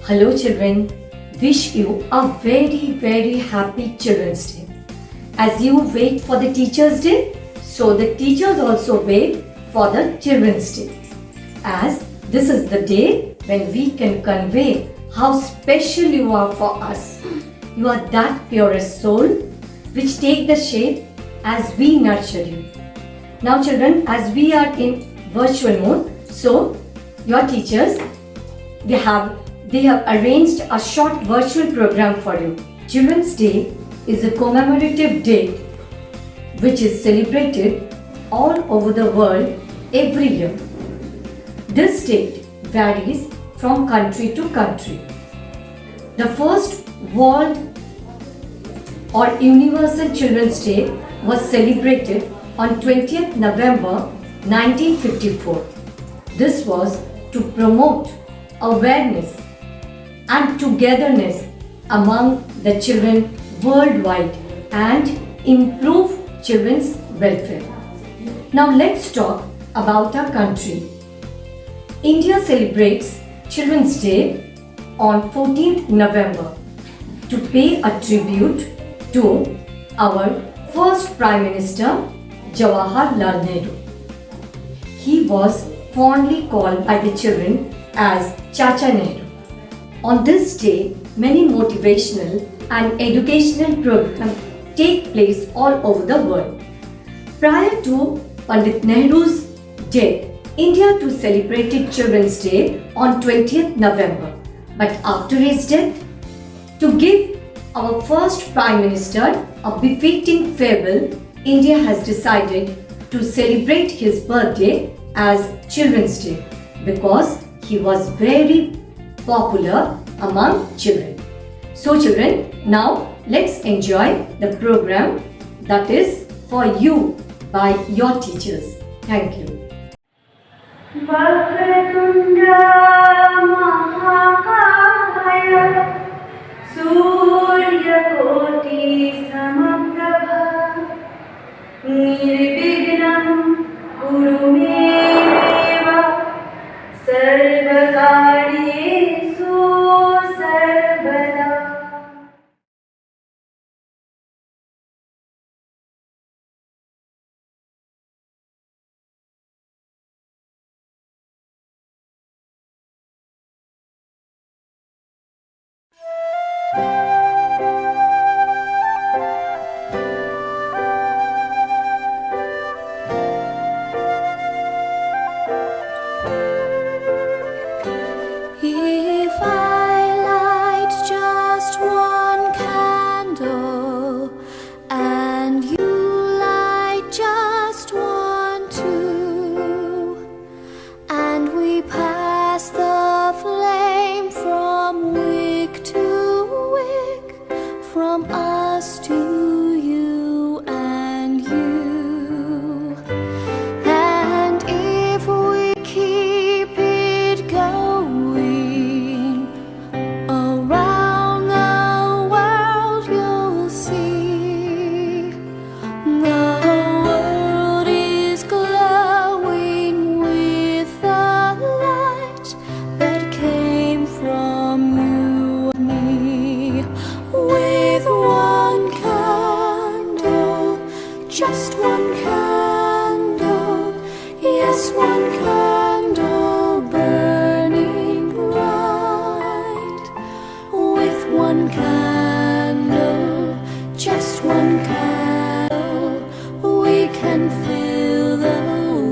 Hello children, wish you a very happy Children's Day. As you wait for the Teachers' Day, so the teachers also wait for the Children's Day. As this is the day when we can convey how special you are for us. You are that purest soul which take the shape as we nurture you. Now children, as we are in virtual mode, so your teachers, they have arranged a short virtual program for you. Children's Day is a commemorative date which is celebrated all over the world every year. This date varies from country to country. The first World or Universal Children's Day was celebrated on 20th November 1954. This was to promote awareness and togetherness among the children worldwide and improve children's welfare. Now let's talk about our country. India celebrates Children's Day on 14th November to pay a tribute to our first Prime Minister Jawaharlal Nehru. He was fondly called by the children as Chacha Nehru. On this day, many motivational and educational programs take place all over the world. Prior to Pandit Nehru's death, India too celebrated Children's Day on 20th November. But after his death, to give our first Prime Minister a befitting farewell, India has decided to celebrate his birthday as Children's Day because he was very popular among children. So children, now let's enjoy the program that is for you by your teachers. Thank you. वक्रतुण्डा महाकाय सूर्यकोटि समप्रभा निर्विघ्नं कुरु मे देव सर्वकार्येषु सर्वदा. If I light just one candle and you light just one too, and we pass the flame from wick to wick, from us to you and you, and if we keep it going around the world, you'll see the world is glowing with the light that came from you and me. With one candle, just one candle, yes, one candle burning bright. With one candle, just one candle, we can fill the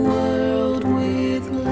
world with light.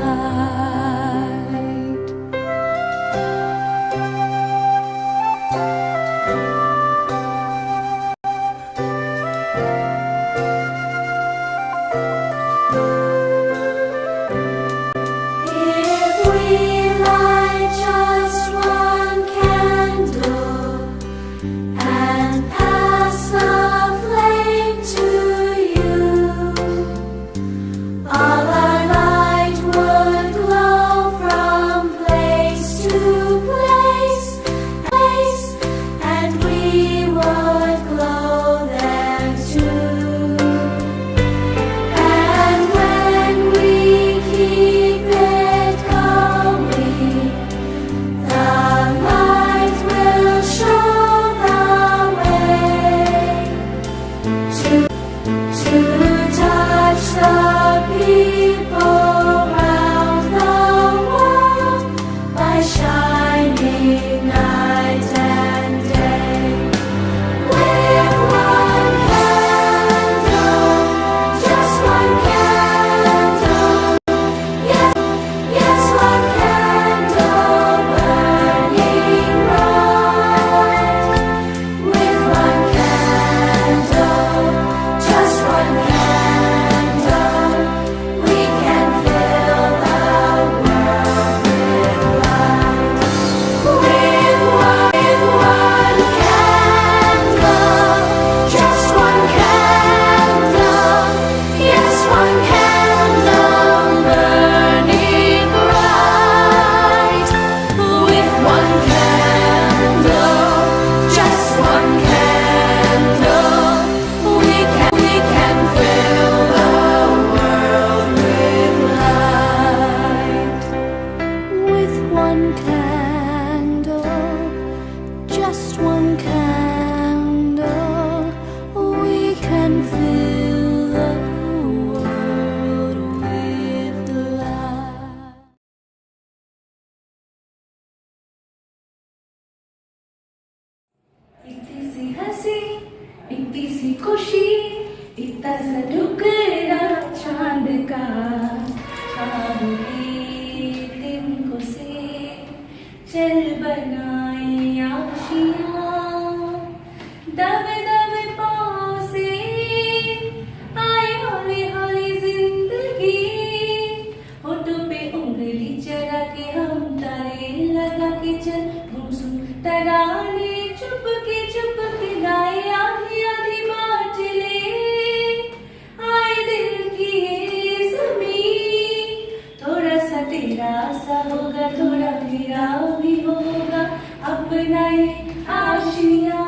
अपना ये आशिया,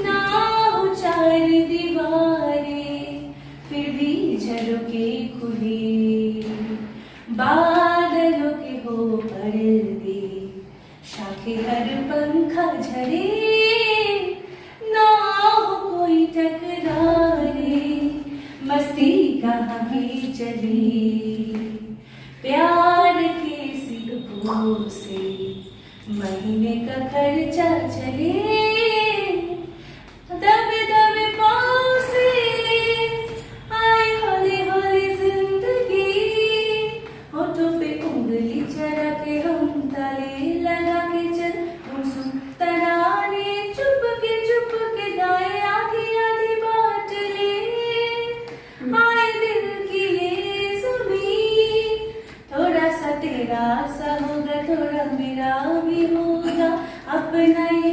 ना हो चार दीवारें फिर भी झरोके खुली, बादलों के हो पर्दे, शाखे हर पंखा झरे, ना हो कोई टकरारे, मस्ती कहाँ की चली, प्यार के सिक्कों से महीने का खर्चा चले, दबे दबे पाँव से आए हौले हौले जिंदगी, होठों पे उंगली चढ़ा के हम ताले लगा के चल, हम सुन तराने चुप के गाए आधी आधी बात ले, आए दिल की ये ज़मीं, थोड़ा सा तेरा सा होगा थोड़ा मेरा भी होगा, अपना ये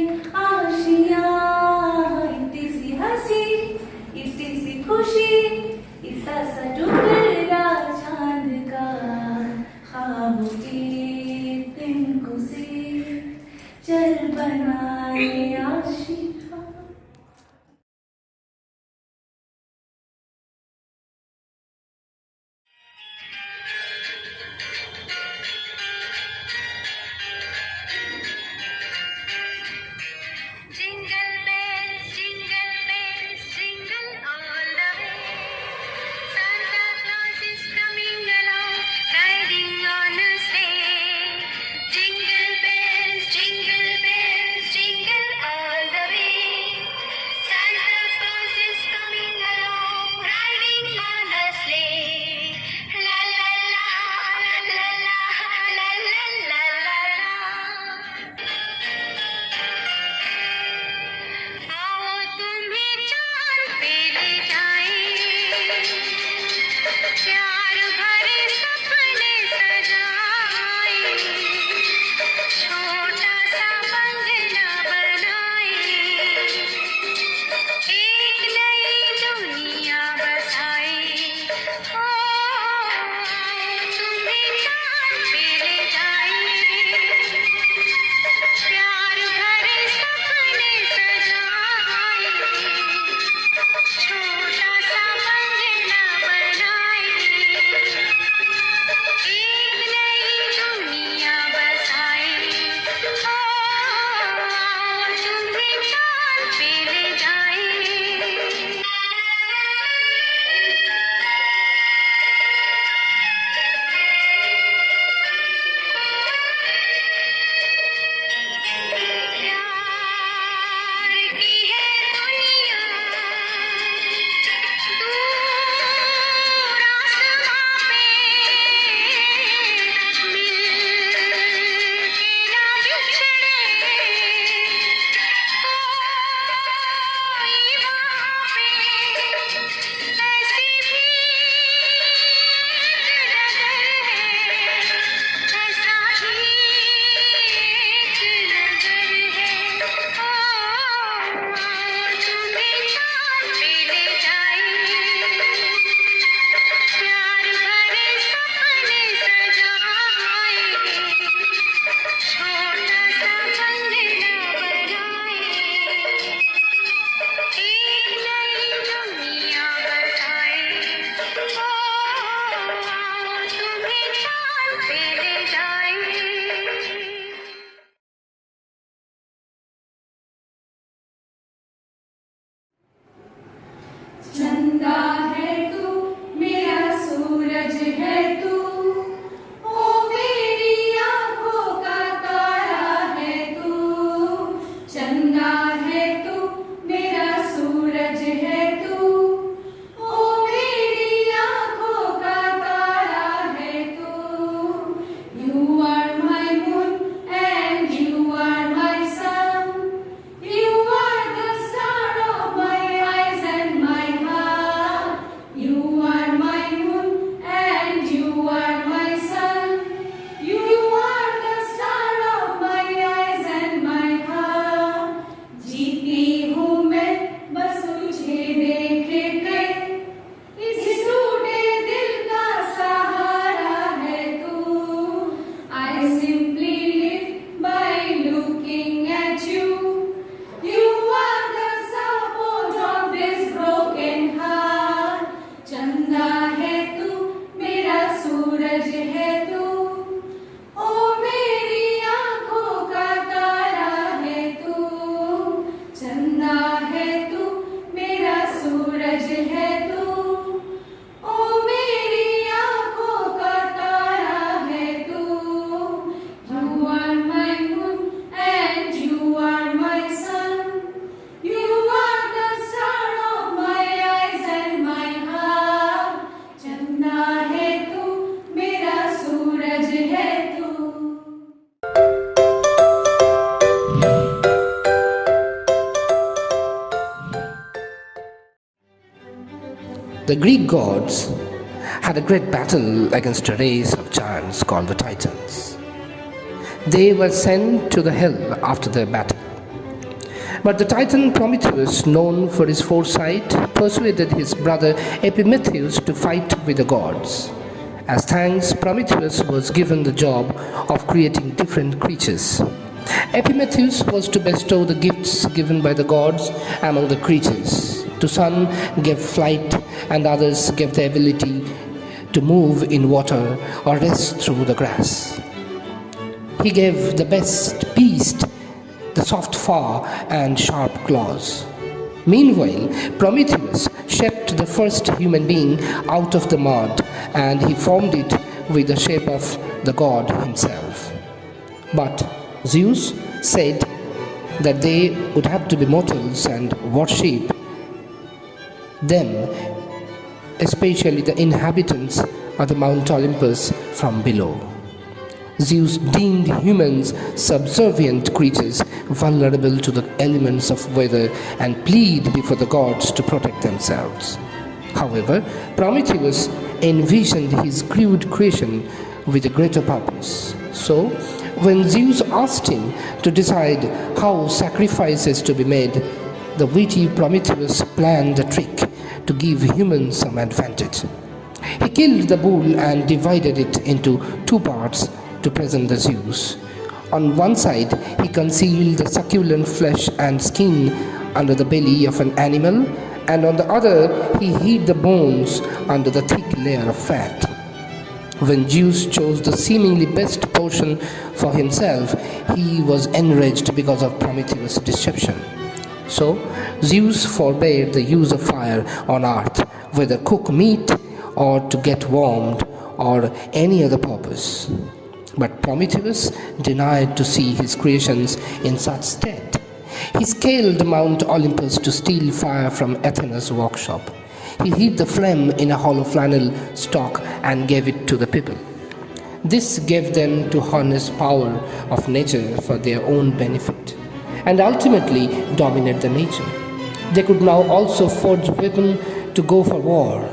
चांदना है तू, मेरा सूरज है तू। The Greek gods had a great battle against a race of giants called the Titans. They were sent to the hell after their battle. But the Titan Prometheus, known for his foresight, persuaded his brother Epimetheus to fight with the gods. As thanks, Prometheus was given the job of creating different creatures. Epimetheus was to bestow the gifts given by the gods among the creatures. To some gave flight, and others gave the ability to move in water or rest through the grass. He gave the best beast the soft fur and sharp claws. Meanwhile, Prometheus shaped the first human being out of the mud, and he formed it with the shape of the god himself. But Zeus said that they would have to be mortals and worship them, especially the inhabitants of the Mount Olympus from below. Zeus deemed humans subservient creatures, vulnerable to the elements of weather, and plead before the gods to protect themselves. However, Prometheus envisioned his crude creation with a greater purpose. So, when Zeus asked him to decide how sacrifices to be made, the witty Prometheus planned a trick to give humans some advantage. He killed the bull and divided it into two parts to present the Zeus. On one side, he concealed the succulent flesh and skin under the belly of an animal, and on the other, he hid the bones under the thick layer of fat. When Zeus chose the seemingly best portion for himself, he was enraged because of Prometheus' deception. So, Zeus forbade the use of fire on earth, whether cook meat or to get warmed or any other purpose. But Prometheus denied to see his creations in such state. He scaled Mount Olympus to steal fire from Athena's workshop. He hid the flame in a hollow flannel stalk and gave it to the people. This gave them to harness power of nature for their own benefit, and ultimately dominate the nature. They could now also forge weapons to go for war.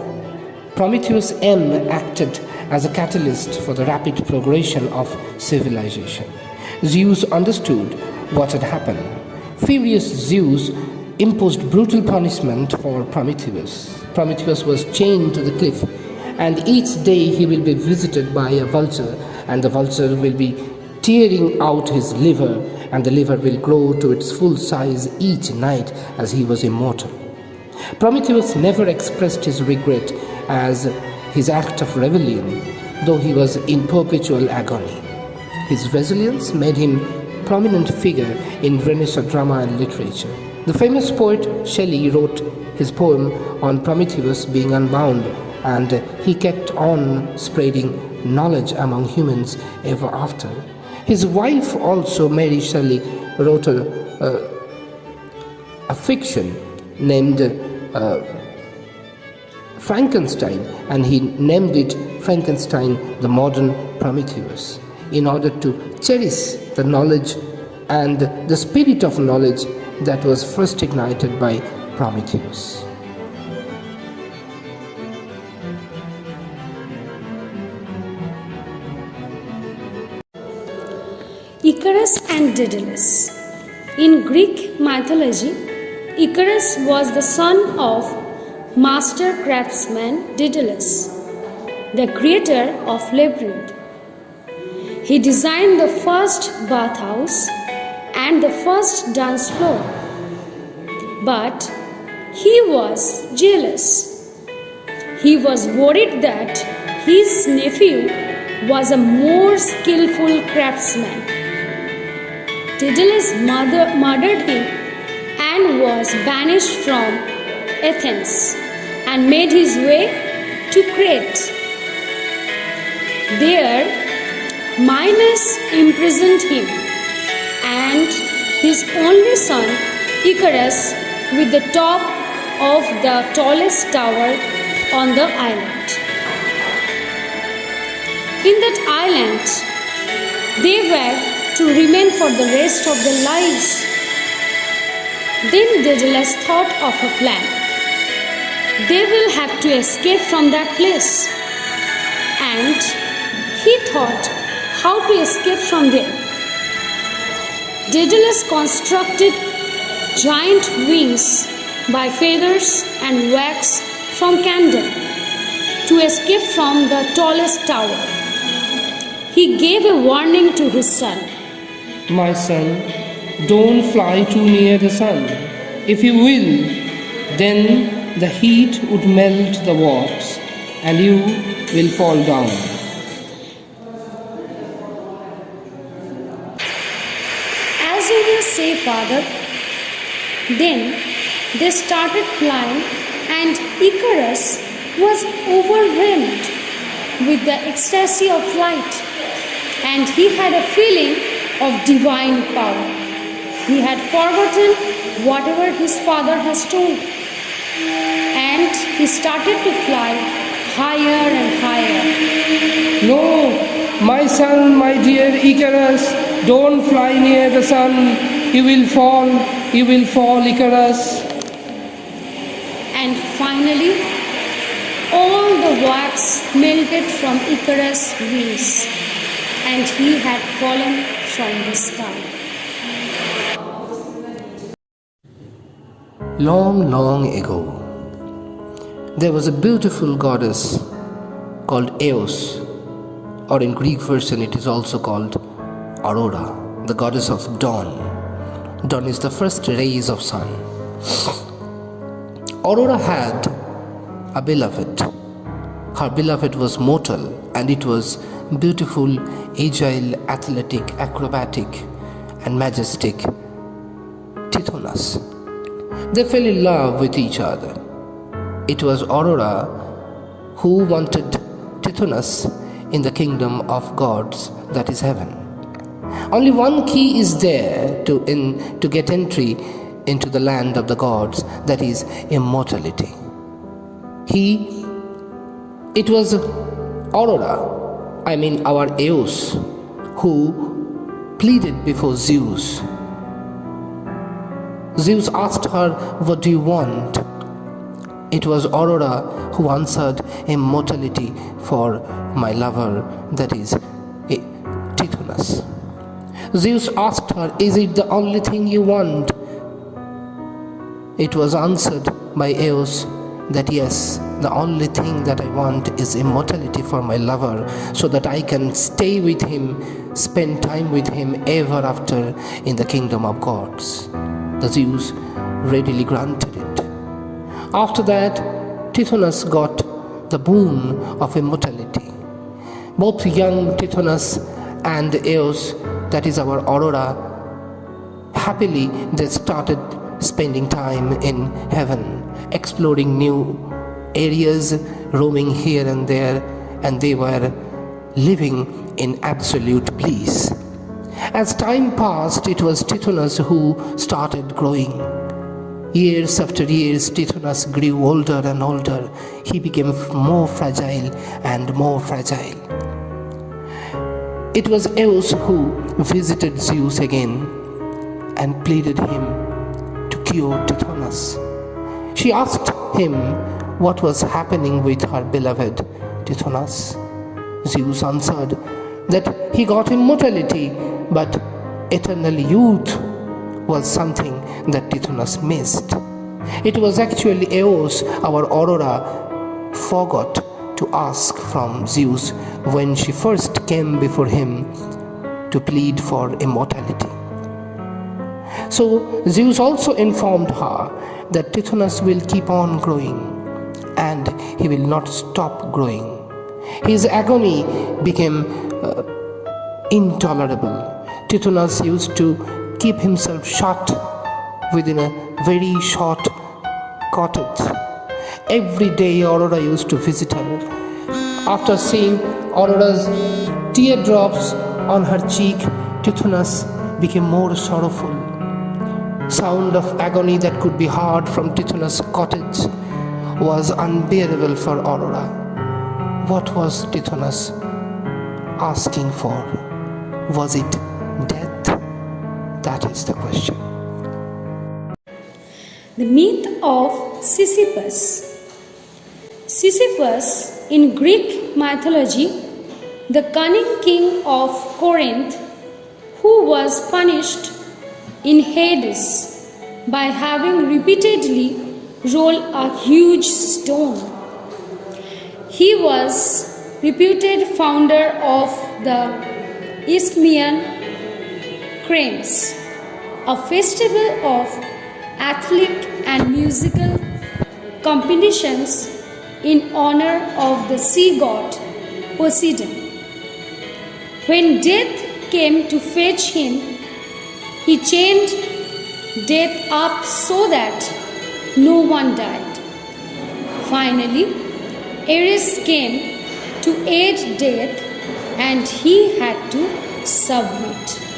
Prometheus' aim acted as a catalyst for the rapid progression of civilization. Zeus understood what had happened. Furious Zeus imposed brutal punishment for Prometheus. Prometheus was chained to the cliff, and each day he will be visited by a vulture, and the vulture will be tearing out his liver, and the liver will grow to its full size each night as he was immortal. Prometheus never expressed his regret as his act of rebellion, though he was in perpetual agony. His resilience made him a prominent figure in Renaissance drama and literature. The famous poet Shelley wrote his poem on Prometheus being unbound, and he kept on spreading knowledge among humans ever after. His wife also, Mary Shelley, wrote a fiction named Frankenstein, and he named it Frankenstein, the modern Prometheus, in order to cherish the knowledge and the spirit of knowledge that was first ignited by Prometheus. Icarus and Daedalus. In Greek mythology, Icarus was the son of master craftsman Daedalus, the creator of Labyrinth. He designed the first bathhouse and the first dance floor. But he was jealous. He was worried that his nephew was a more skillful craftsman. Daedalus murdered him and was banished from Athens and made his way to Crete. There, Minos imprisoned him and his only son Icarus with the top of the tallest tower on the island. in that island, they were to remain for the rest of their lives. Then Daedalus thought of a plan. They will have to escape from that place. And he thought how to escape from there. Daedalus constructed giant wings by feathers and wax from candle to escape from the tallest tower. He gave a warning to his son. My son, don't fly too near the sun. If you will, then the heat would melt the wax and you will fall down. As you will say, father. Then they started flying, and Icarus was overwhelmed with the ecstasy of flight, and he had a feeling of divine power. He had forgotten whatever his father has told, and he started to fly higher and higher. No, my son, my dear Icarus, don't fly near the sun. You will fall, Icarus. And finally, all the wax melted from Icarus' wings, and he had fallen from the sky. Long, long ago, there was a beautiful goddess called Eos, or in Greek version it is also called Aurora, the goddess of dawn. Dawn is the first rays of sun. Aurora had a beloved. Her beloved was mortal, and it was beautiful, agile, athletic, acrobatic, and majestic Tithonus. They fell in love with each other. It was Aurora who wanted Tithonus in the kingdom of gods, that is heaven. Only one key is there to get entry into the land of the gods, that is immortality. It was Aurora, our Eos, who pleaded before Zeus. Zeus asked her, "What do you want?" It was Aurora who answered, "Immortality for my lover, that is Tithonus." Zeus asked her, "Is it the only thing you want?" It was answered by Eos that yes, the only thing that I want is immortality for my lover, so that I can stay with him, spend time with him ever after in the kingdom of gods. The Zeus readily granted it. After that, Tithonus got the boon of immortality. Both young Tithonus and Eos, that is our Aurora, happily they started spending time in heaven, exploring new areas, roaming here and there, and they were living in absolute bliss. As time passed, it was Tithonus who started growing. Years after years, Tithonus grew older and older. He became more fragile and more fragile. It was Eos who visited Zeus again and pleaded him to cure Tithonus. She asked him what was happening with her beloved Tithonus. Zeus answered that he got immortality, but eternal youth was something that Tithonus missed. It was actually Eos, our Aurora, forgot to ask from Zeus when she first came before him to plead for immortality. So Zeus also informed her that Tithonus will keep on growing and he will not stop growing. His agony became intolerable. Tithonus used to keep himself shut within a very short cottage. Every day Aurora used to visit her. After seeing Aurora's teardrops on her cheek, Tithonus became more sorrowful. Sound of agony that could be heard from Tithonus' cottage was unbearable for Aurora. What was Tithonus asking for? Was it death? That is the question. The myth of Sisyphus. Sisyphus, in Greek mythology, the cunning king of Corinth, who was punished in Hades by having repeatedly rolled a huge stone. He was reputed founder of the Isthmian Games, a festival of athletic and musical competitions in honor of the sea god Poseidon. When death came to fetch him, he chained death up so that no one died. Finally, Ares came to aid death and he had to submit.